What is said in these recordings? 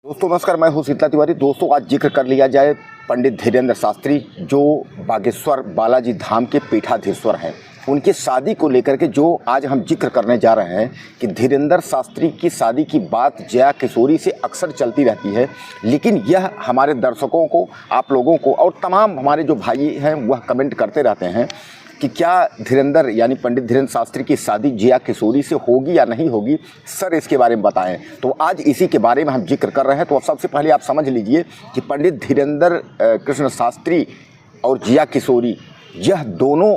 दोस्तों नमस्कार, मैं हूं शीतला तिवारी। दोस्तों आज जिक्र कर लिया जाए पंडित धीरेन्द्र शास्त्री जो बागेश्वर बालाजी धाम के पीठाधीश्वर हैं, उनकी शादी को लेकर के जो आज हम जिक्र करने जा रहे हैं कि धीरेन्द्र शास्त्री की शादी की बात जया किशोरी से अक्सर चलती रहती है, लेकिन यह हमारे दर्शकों को, आप लोगों को और तमाम हमारे जो भाई हैं वह कमेंट करते रहते हैं कि क्या धीरेन्द्र यानी पंडित धीरेन्द्र शास्त्री की शादी जया किशोरी से होगी या नहीं होगी, सर इसके बारे में बताएं। तो आज इसी के बारे में हम जिक्र कर रहे हैं। तो सबसे पहले आप समझ लीजिए कि पंडित धीरेन्द्र कृष्ण शास्त्री और जया किशोरी यह दोनों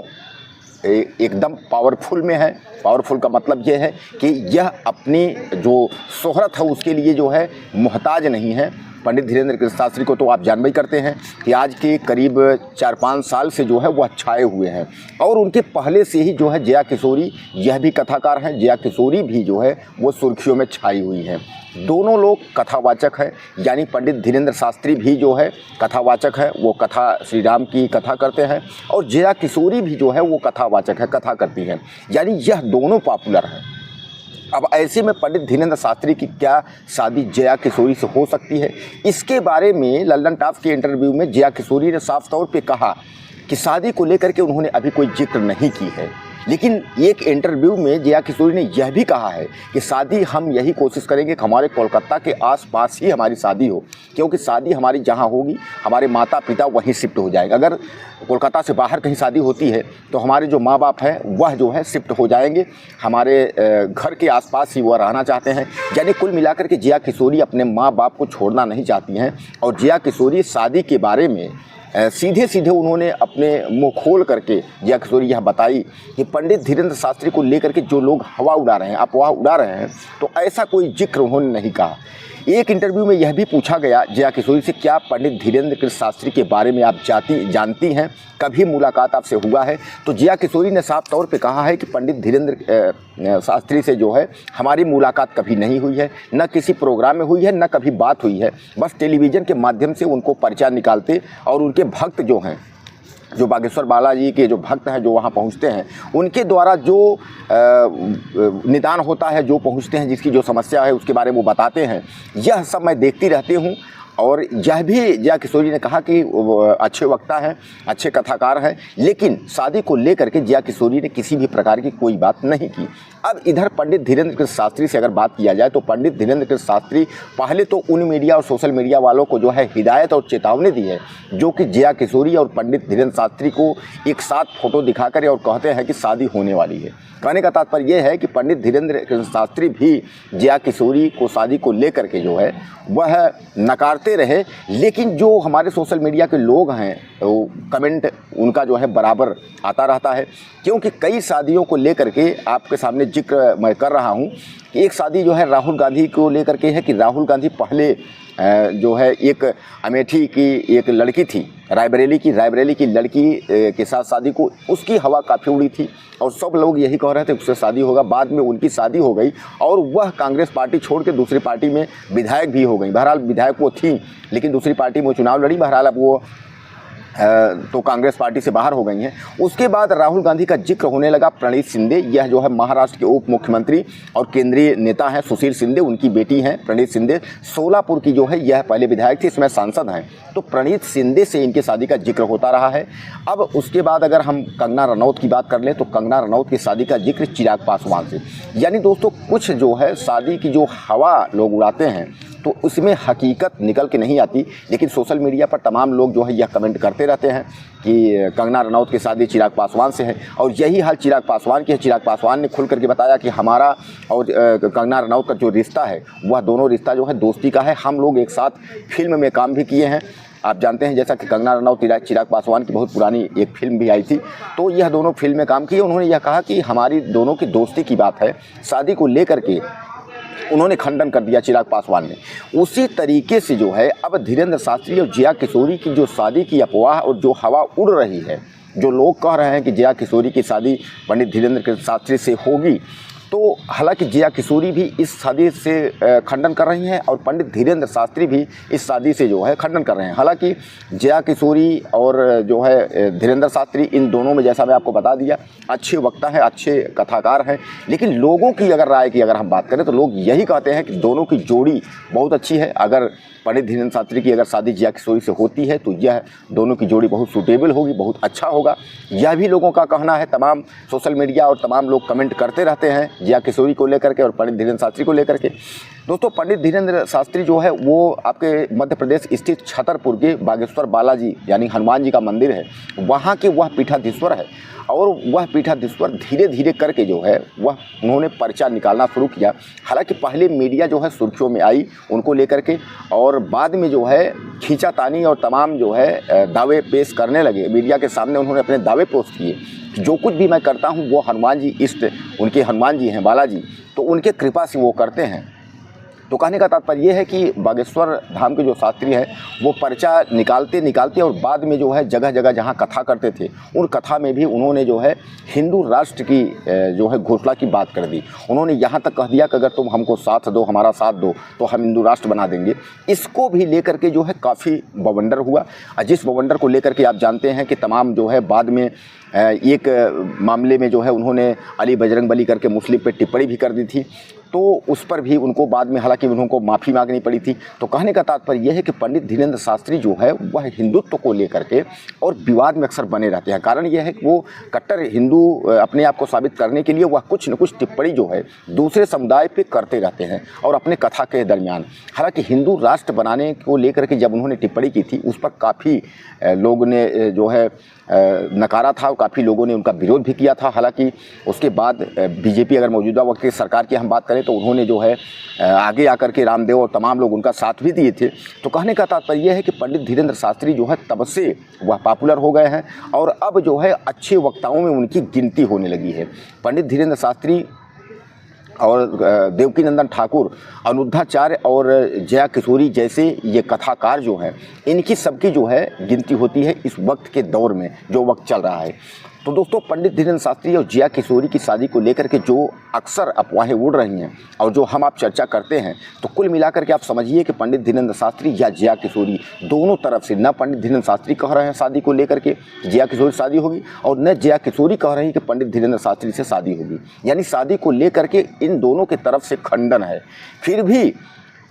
एकदम पावरफुल में है। पावरफुल का मतलब ये है कि यह अपनी जो शोहरत है उसके लिए जो है मोहताज नहीं है। पंडित धीरेन्द्र कृष्ण शास्त्री को तो आप जानते ही करते हैं कि आज के करीब 4-5 साल से जो है वह छाए हुए हैं, और उनके पहले से ही जो है जया किशोरी यह भी कथाकार हैं। जया किशोरी भी जो है वो सुर्खियों में छाई हुई हैं। दोनों लोग कथावाचक हैं, यानी पंडित धीरेन्द्र शास्त्री भी जो है कथावाचक है, वो कथा श्री राम की कथा करते हैं, और जया किशोरी भी जो है वो कथावाचक है, कथा करती हैं, यानी यह दोनों पॉपुलर हैं। अब ऐसे में पंडित धीरेन्द्र शास्त्री की क्या शादी जया किशोरी से हो सकती है, इसके बारे में लल्लन टॉप के इंटरव्यू में जया किशोरी ने साफ तौर पे कहा कि शादी को लेकर के उन्होंने अभी कोई जिक्र नहीं की है। लेकिन एक इंटरव्यू में जया किशोरी ने यह भी कहा है कि शादी हम यही कोशिश करेंगे कि हमारे कोलकाता के आसपास ही हमारी शादी हो, क्योंकि शादी हमारी जहां होगी हमारे माता पिता वहीं शिफ्ट हो जाएंगे। अगर कोलकाता से बाहर कहीं शादी होती है तो हमारे जो माँ बाप हैं वह जो है शिफ्ट हो जाएंगे, हमारे घर के आसपास ही वह रहना चाहते हैं। यानी कुल मिलाकर के जया किशोरी अपने माँ बाप को छोड़ना नहीं चाहती हैं। और जया किशोरी शादी के बारे में सीधे सीधे उन्होंने अपने मुंह खोल करके जया किशोरी यह बताई कि पंडित धीरेन्द्र शास्त्री को लेकर के जो लोग हवा उड़ा रहे हैं, अफवाह उड़ा रहे हैं, तो ऐसा कोई जिक्र उन्होंने नहीं कहा। एक इंटरव्यू में यह भी पूछा गया जया किशोरी से, क्या पंडित धीरेन्द्र कृष्ण शास्त्री के बारे में आप जानती हैं, कभी मुलाकात आपसे हुआ है? तो जया किशोरी ने साफ तौर पे कहा है कि पंडित धीरेन्द्र शास्त्री से जो है हमारी मुलाकात कभी नहीं हुई है, न किसी प्रोग्राम में हुई है, न कभी बात हुई है। बस टेलीविज़न के माध्यम से उनको पर्चा निकालते, और उनके भक्त जो हैं, जो बागेश्वर बालाजी के जो भक्त हैं जो वहाँ पहुँचते हैं, उनके द्वारा जो निदान होता है, जो पहुँचते हैं, जिसकी जो समस्या है उसके बारे में वो बताते हैं। यह सब मैं देखती रहती हूँ। और यह भी जया किशोरी ने कहा कि अच्छे वक्ता हैं, अच्छे कथाकार हैं, लेकिन शादी को लेकर के जया किशोरी ने किसी भी प्रकार की कोई बात नहीं की। अब इधर पंडित धीरेन्द्र कृष्ण शास्त्री से अगर बात किया जाए तो पंडित धीरेन्द्र कृष्ण शास्त्री पहले तो उन मीडिया और सोशल मीडिया वालों को जो है हिदायत और चेतावनी दी है, जो कि जया किशोरी और पंडित धीरेन्द्र शास्त्री को एक साथ फोटो दिखाकर और कहते हैं कि शादी होने वाली है। कहने का तात्पर्य यह है कि पंडित धीरेन्द्र कृष्ण शास्त्री भी जया किशोरी को शादी को लेकर के जो है वह नकारते रहे, लेकिन जो हमारे सोशल मीडिया के लोग हैं वो कमेंट उनका जो है बराबर आता रहता है। क्योंकि कई शादियों को लेकर के आपके सामने जिक्र मैं कर रहा हूँ कि एक शादी जो है राहुल गांधी को लेकर के है कि राहुल गांधी पहले जो है एक अमेठी की एक लड़की थी, रायबरेली की लड़की के साथ शादी को, उसकी हवा काफ़ी उड़ी थी और सब लोग यही कह रहे थे उससे शादी होगा। बाद में उनकी शादी हो गई और वह कांग्रेस पार्टी छोड़ के दूसरी पार्टी में विधायक भी हो गई। बहरहाल विधायक वो थी, लेकिन दूसरी पार्टी में चुनाव लड़ी। बहरहाल अब वो तो कांग्रेस पार्टी से बाहर हो गई हैं। उसके बाद राहुल गांधी का जिक्र होने लगा प्रणीत शिंदे, यह जो है महाराष्ट्र के उप मुख्यमंत्री और केंद्रीय नेता हैं सुशील शिंदे, उनकी बेटी हैं प्रणीत शिंदे। सोलापुर की जो है यह पहले विधायक थी, इसमें सांसद हैं। तो प्रणीत शिंदे से इनके शादी का जिक्र होता रहा है। अब उसके बाद अगर हम कंगना रनौत की बात कर लें तो कंगना रनौत की शादी का जिक्र चिराग पासवान से। यानी दोस्तों कुछ जो है शादी की जो हवा लोग उड़ाते हैं तो उसमें हकीकत निकल के नहीं आती, लेकिन सोशल मीडिया पर तमाम लोग जो है यह कमेंट करते रहते हैं कि कंगना रनौत की शादी चिराग पासवान से है। और यही हाल चिराग पासवान की है। चिराग पासवान ने खुल करके बताया कि हमारा और कंगना रनौत का जो रिश्ता है वह दोनों रिश्ता जो है दोस्ती का है। हम लोग एक साथ फिल्म में काम भी किए हैं। आप जानते हैं जैसा कि कंगना रनौत चिराग पासवान की बहुत पुरानी एक फिल्म भी आई थी, तो यह दोनों फिल्म में काम किए। उन्होंने यह कहा कि हमारी दोनों की दोस्ती की बात है। शादी को लेकर के उन्होंने खंडन कर दिया चिराग पासवान ने। उसी तरीके से जो है अब धीरेन्द्र शास्त्री और जया किशोरी की जो शादी की अफवाह और जो हवा उड़ रही है, जो लोग कह रहे हैं कि जया किशोरी की शादी पंडित धीरेन्द्र कृष्ण शास्त्री से होगी, तो हालांकि जया किशोरी भी इस शादी से खंडन कर रही हैं और पंडित धीरेंद्र शास्त्री भी इस शादी से जो है खंडन कर रहे हैं। हालांकि जया किशोरी और जो है धीरेंद्र शास्त्री, इन दोनों में जैसा मैं आपको बता दिया अच्छे वक्ता हैं, अच्छे कथाकार हैं, लेकिन लोगों की अगर राय की अगर हम बात करें तो लोग यही कहते हैं कि दोनों की जोड़ी बहुत अच्छी है। अगर पंडित धीरेंद्र शास्त्री की अगर शादी जया किशोरी से होती है तो यह दोनों की जोड़ी बहुत सूटेबल होगी, बहुत अच्छा होगा, यह भी लोगों का कहना है। तमाम सोशल मीडिया और तमाम लोग कमेंट करते रहते हैं जया किशोरी को लेकर के और पंडित धीरेंद्र शास्त्री को लेकर के। दोस्तों, पंडित धीरेंद्र शास्त्री जो है वो आपके मध्य प्रदेश स्थित छतरपुर के बागेश्वर बालाजी यानी हनुमान जी का मंदिर है, वहाँ के वह पीठाधीश्वर है। और वह पीठाधीश्वर धीरे धीरे करके जो है वह उन्होंने पर्चा निकालना शुरू किया। हालांकि पहले मीडिया जो है सुर्खियों में आई उनको लेकर के, और बाद में जो है खींचातानी और तमाम जो है दावे पेश करने लगे। मीडिया के सामने उन्होंने अपने दावे पोस्ट किए, जो कुछ भी मैं करता हूँ वो हनुमान जी इष्ट, उनके हनुमान जी हैं बालाजी, तो उनके कृपा से वो करते हैं। तो कहने का तात्पर्य ये है कि बागेश्वर धाम के जो शास्त्री हैं वो पर्चा निकालते और बाद में जो है जगह जगह जहाँ कथा करते थे उन कथा में भी उन्होंने जो है हिंदू राष्ट्र की जो है घोषणा की बात कर दी। उन्होंने यहाँ तक कह दिया कि अगर तुम हमको साथ दो, हमारा साथ दो तो हम हिंदू राष्ट्र बना देंगे। इसको भी लेकर के जो है काफ़ी बवंडर हुआ। जिस बवंडर को लेकर के आप जानते हैं कि तमाम जो है बाद में एक मामले में जो है उन्होंने अली बजरंगबली करके मुस्लिम पे टिप्पणी भी कर दी थी, तो उस पर भी उनको बाद में हालांकि उनको माफ़ी मांगनी पड़ी थी। तो कहने का तात्पर्य यह है कि पंडित धीरेंद्र शास्त्री जो है वह हिंदुत्व को लेकर के और विवाद में अक्सर बने रहते हैं। कारण यह है कि वो कट्टर हिंदू अपने आप को साबित करने के लिए वह कुछ न कुछ टिप्पणी जो है दूसरे समुदाय पे करते रहते हैं और अपने कथा के दरमियान। हालांकि हिंदू राष्ट्र बनाने को लेकर के जब उन्होंने टिप्पणी की थी उस पर काफ़ी लोगों ने जो है नकारा था और काफ़ी लोगों ने उनका विरोध भी किया था। हालांकि उसके बाद बीजेपी अगर मौजूदा वक्त की सरकार की हम बात करें तो उन्होंने जो है आगे आकर के रामदेव और तमाम लोग उनका साथ भी दिए थे। तो कहने का तात्पर्य यह है कि पंडित धीरेंद्र शास्त्री जो है तब से वह पॉपुलर हो गए हैं और अब जो है अच्छे वक्ताओं में उनकी गिनती होने लगी है। पंडित धीरेंद्र शास्त्री और देवकीनंदन ठाकुर, अनुद्धाचार्य और जया किशोरी जैसे ये कथाकार जो हैं इनकी सबकी जो है गिनती होती है इस वक्त के दौर में जो वक्त चल रहा है। तो दोस्तों, पंडित धीरेंद्र शास्त्री और जया किशोरी की शादी को लेकर के जो अक्सर अफवाहें उड़ रही हैं और जो हम आप चर्चा करते हैं, तो कुल मिलाकर के आप समझिए कि पंडित धीरेंद्र शास्त्री या जया किशोरी दोनों तरफ से, न पंडित धीरेंद्र शास्त्री कह रहे हैं शादी को लेकर के जया किशोरी शादी होगी और न जया किशोरी कह रही है कि पंडित धीरेंद्र शास्त्री से शादी होगी। यानी शादी को लेकर के इन दोनों की तरफ से खंडन है। फिर भी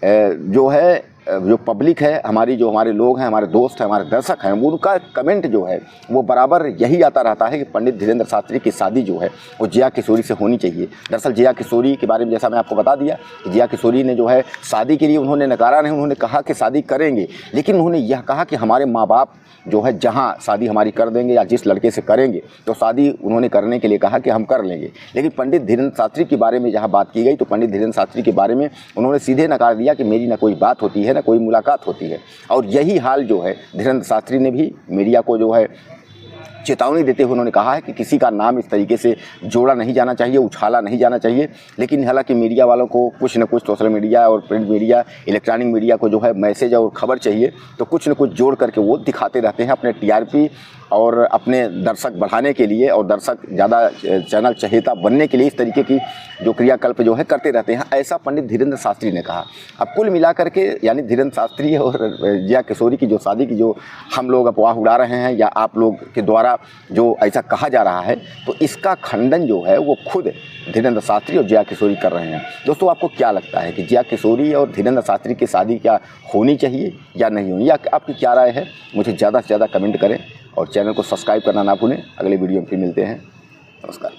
जो है जो पब्लिक है हमारी, जो हमारे लोग हैं, हमारे दोस्त हैं, हमारे दर्शक हैं, वो उनका कमेंट जो है वो बराबर यही आता रहता है कि पंडित धीरेंद्र शास्त्री की शादी जो है वो जया किशोरी से होनी चाहिए। दरअसल जया किशोरी के बारे में जैसा मैं आपको बता दिया कि जया किशोरी ने जो है शादी के लिए उन्होंने नकारा नहीं, उन्होंने कहा कि शादी करेंगे, लेकिन उन्होंने यह कहा कि हमारे माँ बाप जो है जहाँ शादी हमारी कर देंगे या जिस लड़के से करेंगे तो शादी उन्होंने करने के लिए कहा कि हम कर लेंगे। लेकिन पंडित धीरेंद्र शास्त्री के बारे में जहाँ बात की गई तो पंडित धीरेंद्र शास्त्री के बारे में उन्होंने सीधे नकार दिया कि मेरी ना कोई बात होती है ना कोई मुलाकात होती है। और यही हाल जो है धीरेंद्र शास्त्री ने भी मीडिया को जो है चेतावनी देते हुए उन्होंने कहा है कि किसी का नाम इस तरीके से जोड़ा नहीं जाना चाहिए, उछाला नहीं जाना चाहिए। लेकिन हालांकि मीडिया वालों को कुछ न कुछ, सोशल मीडिया और प्रिंट मीडिया, इलेक्ट्रॉनिक मीडिया को जो है मैसेज और खबर चाहिए, तो कुछ न कुछ जोड़ करके वो दिखाते रहते हैं अपने टीआरपी और अपने दर्शक बढ़ाने के लिए और दर्शक ज़्यादा चैनल चहेता बनने के लिए इस तरीके की जो क्रियाकल्प जो है करते रहते हैं, ऐसा पंडित धीरेंद्र शास्त्री ने कहा। अब कुल मिलाकर के यानी धीरेंद्र शास्त्री और जया किशोरी की जो शादी की जो हम लोग अफवाह उड़ा रहे हैं या आप लोग के द्वारा जो ऐसा कहा जा रहा है, तो इसका खंडन जो है वो खुद धीरेंद्र शास्त्री और जया किशोरी कर रहे हैं। दोस्तों, आपको क्या लगता है कि जया किशोरी और धीरेंद्र शास्त्री की शादी क्या होनी चाहिए या नहीं होनी, या आपकी क्या राय है? मुझे ज़्यादा से ज़्यादा कमेंट करें और चैनल को सब्सक्राइब करना ना भूलें। अगले वीडियो में फिर मिलते हैं। नमस्कार।